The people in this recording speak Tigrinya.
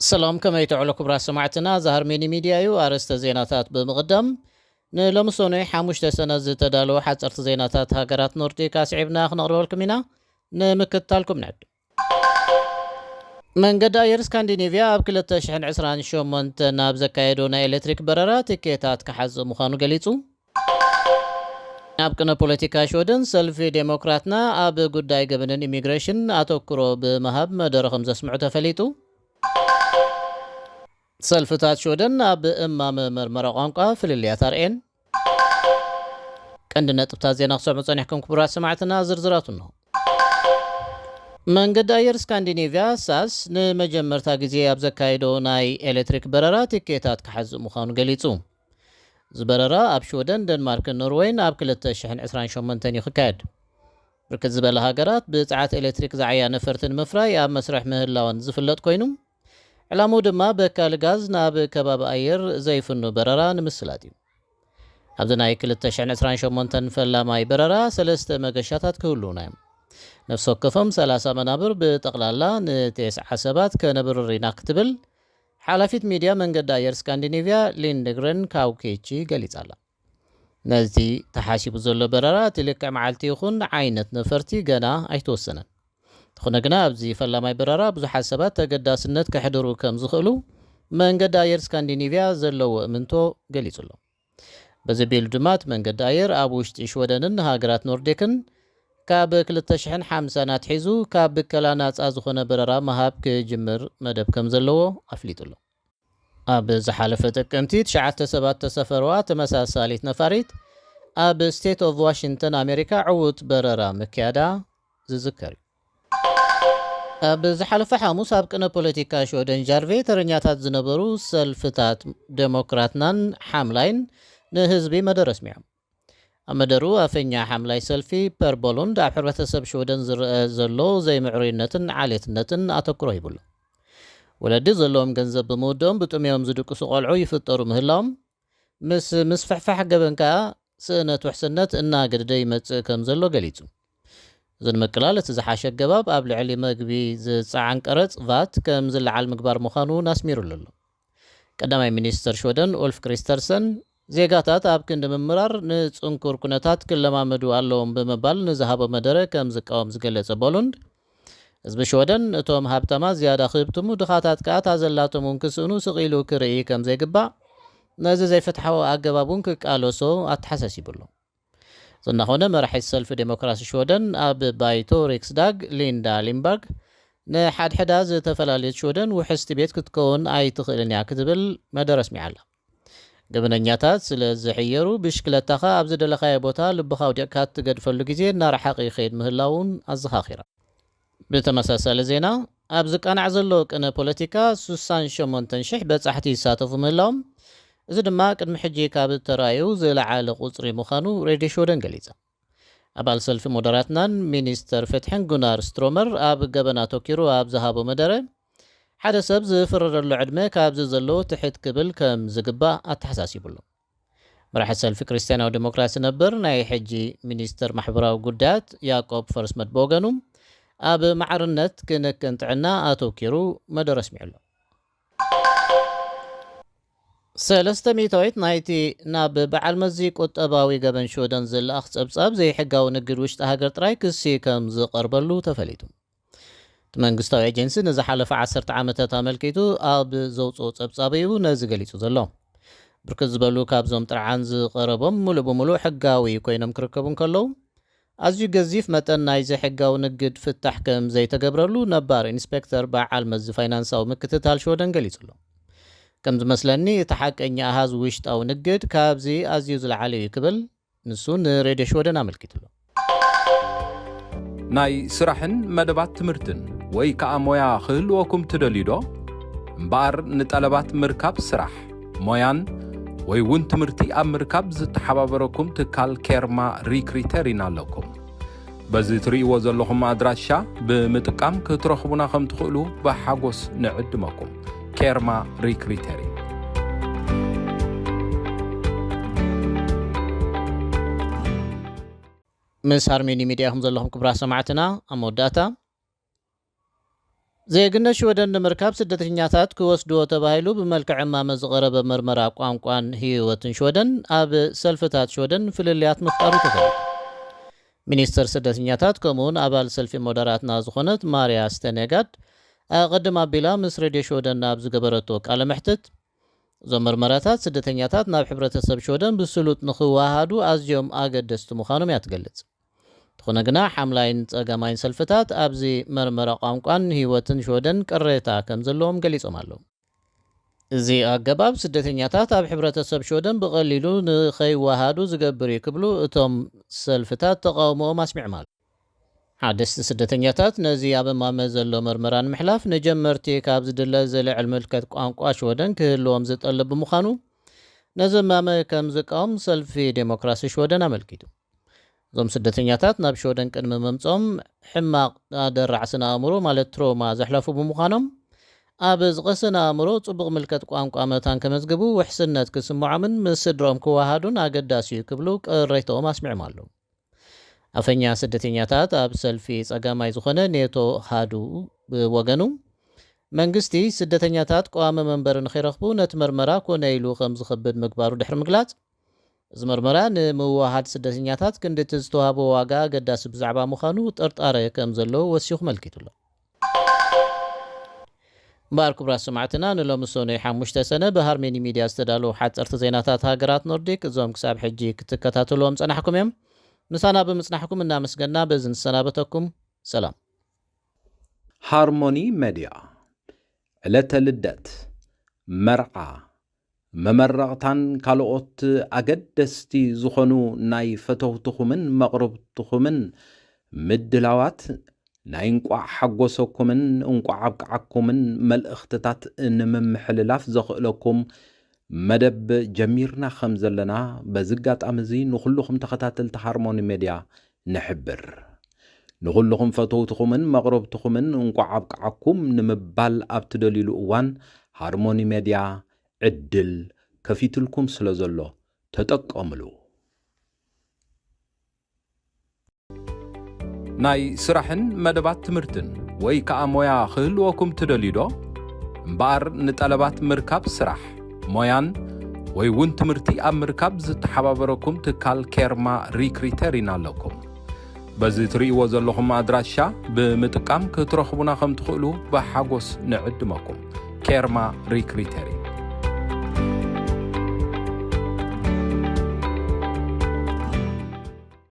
ሰላም ከመይ ትዕሉ ክብራ ሰማዕትና ዛሃር ሚኒ ሚድያ እዩ ኣርእስተ ዜናታት ብምቕዳም ንሎምሶነ ሓሙሽተ ሰነድ ዝተዳለወ ሓፀርቲ ዜናታት ሃገራት ኖርዲክ ኣስዒብና ክነቕርበልኩም ኢና ንምክትታልኩም ንዕድ መንገዲ ኣየር ስካንዲኔቪያ ኣብ 2028 ናብ ዘካየዶ ናይ ኤሌክትሪክ በረራ ትኬታት ክሓዝእ ምዃኑ ገሊጹ ኣብ ቅነ ፖለቲካ ሾደን ሰልፊ ዴሞክራትና ኣብ ጉዳይ ገበንን ኢሚግሬሽን ኣተኩሮ ብምሃብ መደረ ከም ዘስምዑ ተፈሊጡ ሰልፍታት ሾደን ኣብ እማመ መርመራ ቋንቋ ፍልልያት ኣርኤን ቀንዲ ነጥብታት ዜና ክሰምዑ ፀኒሕኩም ክቡራት ሰማዕትና ዝርዝራቱ ነው። መንገዲ ኣየር ስካንዲኔቪያ ሳስ ንመጀመርታ ግዜ ኣብ ዘካየዶ ናይ ኤሌክትሪክ በረራ ትኬታት ክሓዝእ ምዃኑ ገሊጹ ዝበረራ ኣብ ሾደን ደንማርክን ኖርዌይን ኣብ 2028 ይኽካየድ ብርክት ዝበለ ሃገራት ብፀዓት ኤሌክትሪክ ዝዓያ ነፈርትን ምፍራይ ኣብ መስርሕ ምህላውን ዝፍለጥ ኮይኑ ዕላማው ድማ በካል ጋዝ ናብ ከባቢ ኣየር ዘይፍኑ በረራ ንምስላጥ እዩ። ኣብዚ ናይ 2028 ፈላማይ በረራ 3 መገሻታት ክህልውና እዮም። ነፍሲ ወከፎም 30 መናብር ብጠቕላላ ን9 ሰባት ከነብርር ኢና ክትብል ሓላፊት ሚድያ መንገዲ ኣየር ስካንዲኔቪያ ሊንድግረን ካውኬቺ ገሊጻላ። ነዚ ተሓሲቡ ዘሎ በረራ ትልክዕ መዓልቲ ይኹን ዓይነት ነፈርቲ ገና ኣይተወሰነን። ትኾነ ግና ኣብዚ ፈላማይ በረራ ብዙሓት ሰባት ተገዳስነት ከሕድሩ ከም ዝኽእሉ መንገዲ ኣየር ስካንዲኔቪያ ዘለዎ እምንቶ ገሊጹ ኣሎ። በዚ ቢሉ ድማ እቲ መንገዲ ኣየር ኣብ ውሽጢ ሽወደንን ሃገራት ኖርዲክን ካብ 2050 ኣትሒዙ ካብ ብከላ ናፃ ዝኾነ በረራ መሃብ ክጅምር መደብ ከም ዘለዎ ኣፍሊጡ ኣሎ። ኣብ ዝሓለፈ ጥቅምቲ 9 ሰባት ተሰፈረዋ ተመሳሳሊት ነፋሪት ኣብ ስቴት ኦፍ ዋሽንግተን ኣሜሪካ ዕዉት በረራ ምክያዳ ዝዝከር እዩ። ኣብ ዝሓለፈ ሓሙስ ኣብ ቅነ ፖለቲካ ሾደን ጃርቬ ተረኛታት ዝነበሩ ሰልፍታት ዴሞክራትናን ሓምላይን ንህዝቢ መደረ ኣስሚዖም። ኣብ መደሩ ኣፈኛ ሓምላይ ሰልፊ ፐርቦሎንድ ኣብ ሕብረተሰብ ሾደን ዝርአ ዘሎ ዘይምዕሩይነትን ዓሌትነትን ኣተኩሮ ይብሉ ወለዲ ዘለዎም ገንዘብ ብምውድኦም ብጥምዮም ዝድቅሱ ቆልዑ ይፍጠሩ ምህላዎም ምስ ምስፍሕፋሕ ገበን ከዓ ስእነት ውሕስነት እናገድደ ይመጽእ ከም ዘሎ ገሊጹ እዚ ንምቅላል እቲ ዝሓሸ ገባብ ኣብ ልዕሊ መግቢ ዝፀዓን ቀረፅ ቫት ከም ዝለዓል ምግባር ምዃኑ ኣስሚሩሉ ኣሎ። ቀዳማይ ሚኒስትር ሾደን ኡልፍ ክሪስተርሰን ዜጋታት ኣብ ክንዲ ምምራር ንፅንኩር ኩነታት ክለማመዱ ኣለዎም ብምባል ንዝሃቦ መደረ ከም ዝቃወም ዝገለጸ ቦሎንድ ህዝቢ ሾደን እቶም ሃብታማ ዝያዳ ክህብትሙ ድኻታት ከዓ ታዘላቶም እውን ክስእኑ ስቒሉ ክርኢ ከም ዘይግባእ ነዚ ዘይፈትሓዊ ኣገባብ እውን ክቃለሶ ኣተሓሳሲቡ ኣሎ። ዝናኾነ መራሒት ሰልፊ ዴሞክራሲ ሾደን ኣብ ባይቶ ሪክስዳግ ሊንዳ ሊምበርግ ንሓድሕዳ ዝተፈላለየት ሾደን ውሕስቲ ቤት ክትከውን ኣይትኽእልን እያ ክትብል መደረ ኣስሚዓ ኣላ። ገበነኛታት ስለ ዝሕየሩ ብሽክለታኻ ኣብ ዝደለኻየ ቦታ ልብኻ ውዲቕካ ትገድፈሉ ግዜ እናረሓቂ ይኸይድ ምህላውን ኣዘኻኺራ። ብተመሳሳሊ ዜና ኣብ ዝቃናዕ ዘሎ ቅነ ፖለቲካ 68,000 በጻሕቲ ይሳተፉ ምህላዎም እዚ ድማ ቅድሚ ሕጂ ካብ ተራእዩ ዝለዓለ ቁፅሪ ምዃኑ ሬድዮ ሾደን ገሊጻ። ኣባል ሰልፊ ሞደራትናን ሚኒስተር ፍትሕን ጉናር ስትሮመር ኣብ ገበና ተኪሩ ኣብ ዝሃቦ መደረ ሓደ ሰብ ዝፍረደሉ ዕድመ ካብዚ ዘሎ ትሕት ክብል ከም ዝግባእ ኣተሓሳሲቡሉ። መራሒ ሰልፊ ክርስትያናዊ ዲሞክራሲ ነበር ናይ ሕጂ ሚኒስተር ማሕበራዊ ጉዳያት ያዕቆብ ፈርስመት ብወገኑ ኣብ ማዕርነት ክንክን ጥዕና ኣተኪሩ መደረ ኣስሚዑ ኣሎ። 300 ናይቲ ናብ በዓል መዚ ቁጠባዊ ገበን ሾደን ዝለኣኽ ፀብጻብ ዘይሕጋዊ ንግድ ውሽጢ ሃገር ጥራይ ክሲ ከም ዝቐርበሉ ተፈሊጡ። እቲ መንግስታዊ ኤጀንሲ ንዝሓለፈ 10 ዓመታት ኣመልኪቱ ኣብ ዘውፅኦ ፀብጻብ እዩ ነዚ ገሊጹ ዘሎ። ብርክት ዝበሉ ካብዞም ጥርዓን ዝቐረቦም ሙሉእ ብምሉእ ሕጋዊ ኮይኖም ክርከቡ ከለዉ ኣዝዩ ገዚፍ መጠን ናይ ዘይሕጋዊ ንግድ ፍታሕ ከም ዘይተገብረሉ ነባር ኢንስፔክተር በዓል መዚ ፋይናንሳዊ ምክትታል ሾደን ገሊጹ ኣሎ። ከም ዝመስለኒ እቲ ሓቀኛ ኣሃዝ ውሽጣዊ ንግድ ካብዚ ኣዝዩ ዝለዓለ እዩ ክብል ንሱ ንሬድዮ ሾደን ኣመልኪቱ ኣሎ። ናይ ስራሕን መደባት ትምህርትን ወይ ከዓ ሞያ ክህልወኩም ትደልዩ ዶ? እምበኣር ንጠለባት ምርካብ ስራሕ ሞያን ወይ እውን ትምህርቲ ኣብ ምርካብ ዝተሓባበረኩም ትካል ኬርማ ሪክሪተር ኢና ኣለኩም። በዚ ትርእይዎ ዘለኹም ኣድራሻ ብምጥቃም ክትረኽቡና ከም ትኽእሉ ብሓጎስ ንዕድመኩም። ኬርማ ሪክሪተሪ ምስ ሃርሜኒ ሚድያ ከም ዘለኹም ክብራ ሰማዕትና ኣብ መወዳእታ ዜግነት ሽወደን ንምርካብ ስደተኛታት ክወስድዎ ተባሂሉ ብመልክዕ ዕማመ ዝቐረበ መርመራ ቋንቋን ህይወትን ሽወደን ኣብ ሰልፍታት ሽወደን ፍልልያት ምፍጣሩ ተፈለጠ። ሚኒስተር ስደተኛታት ከምኡውን ኣባል ሰልፊ ሞደራትና ዝኾነት ማርያ ስተነጋድ ቀድም ኣቢላ ምስ ሬድዮ ሽወደን ናብ ዝገበረቶ ቃለ መሕትት እዞም መርመራታት ስደተኛታት ናብ ሕብረተሰብ ሽወደን ብስሉጥ ንኽዋሃዱ ኣዝዮም ኣገደስቲ ምዃኖም እያ ትገልጽ። ትኾነ ግና ሓምላይን ጸገማይን ሰልፍታት ኣብዚ መርመራ ቋንቋን ህይወትን ሽወደን ቅሬታ ከም ዘለዎም ገሊጾም ኣለዉ። እዚ ኣገባብ ስደተኛታት ኣብ ሕብረተሰብ ሽወደን ብቐሊሉ ንኸይዋሃዱ ዝገብር እዩ ክብሉ እቶም ሰልፍታት ተቃውሞኦም ኣስሚዖም ኣለዉ። ሓደስቲ ስደተኛታት ነዚ ኣብ እማመ ዘሎ መርመራ ንምሕላፍ ንጀመርቲ ካብ ዝድለ ዝልዕል ምልከት ቋንቋ ሽወደን ክህልዎም ዝጠልብ ብምዃኑ ነዚ እማመ ከም ዝቃወም ሰልፊ ዴሞክራሲ ሽወደን ኣመልኪቱ። እዞም ስደተኛታት ናብ ሽወደን ቅድሚ መምጾም ሕማቕ ደራዕስን ኣእምሮ ማለት ትሮማ ዘሕለፉ ብምዃኖም ኣብ ዝቐስን ኣእምሮ ጽቡቕ ምልከት ቋንቋ መታን ከመዝግቡ ውሕስነት ክስምዖምን ምስ ስድሮም ክዋሃዱን ኣገዳሲ እዩ ክብሉ ቅሬቶኦም ኣስሚዖም ኣለዉ። ኣፈኛ ስደተኛታት ኣብ ሰልፊ ጸጋማይ ዝኾነ ኔቶ ሃዱ ብወገኑ መንግስቲ ስደተኛታት ቋሚ መንበሪ ንኸይረኽቡ ነቲ መርመራ ኮነ ኢሉ ከም ዝኽብድ ምግባሩ ድሕሪ ምግላጽ እዚ መርመራ ንምውሃድ ስደተኛታት ክንድቲ ዝተዋህቦ ዋጋ ኣገዳሲ ብዛዕባ ምዃኑ ጥርጣረ ከም ዘለዎ ወሲኹ መልኪቱ ኣሎ። እምበኣር ክቡራት ሰማዕትና ንሎሚ ሰኑ 5 ሰነ ብሃርሜኒ ሚድያ ዝተዳለዉ ሓፀርቲ ዜናታት ሃገራት ኖርዲክ እዞም ክሳብ ሕጂ ክትከታተልዎም ጸናሕኩም እዮም። ምሳና ብምጽናሕኩም እናመስገና በዚ ንሰናበተኩም ሰላም። ሃርሞኒ ሚድያ ዕለተ ልደት፣ መርዓ፣ መመረቕታን ካልኦት ኣገደስቲ ዝኾኑ ናይ ፈተውትኹምን መቕረብትኹምን ምድላዋት ናይ እንቋዕ ሓጎሰኩምን እንቋዕ ኣብቅዓኩምን መልእኽትታት ንምምሕልላፍ ዘኽእለኩም መደብ ጀሚርና ከም ዘለና በዚ ኣጋጣሚ እዚ ንኹልኹም ተኸታተልቲ ሃርሞኒ ሚድያ ንሕብር። ንኹልኹም ፈተውትኹምን መቕረብትኹምን እንቋዕ ኣብቅዓኩም ንምባል ኣብ ትደልይሉ እዋን ሃርሞኒ ሚድያ ዕድል ከፊትልኩም ስለ ዘሎ ተጠቀምሉ። ናይ ስራሕን መደባት ትምህርትን ወይ ከዓ ሞያ ክህልወኩም ትደልዩ ዶ? እምበኣር ንጠለባት ምርካብ ስራሕ ሞያን ወይ እውን ትምህርቲ ኣብ ምርካብ ዝተሓባበረኩም ትካል ኬርማ ሪክሪተሪን ኣለኩም። በዚ ትርእይዎ ዘለኹም ኣድራሻ ብምጥቃም ክትረኽቡና ከም ትኽእሉ ብሓጎስ ንዕድመኩም። ኬርማ ሪክሪተሪን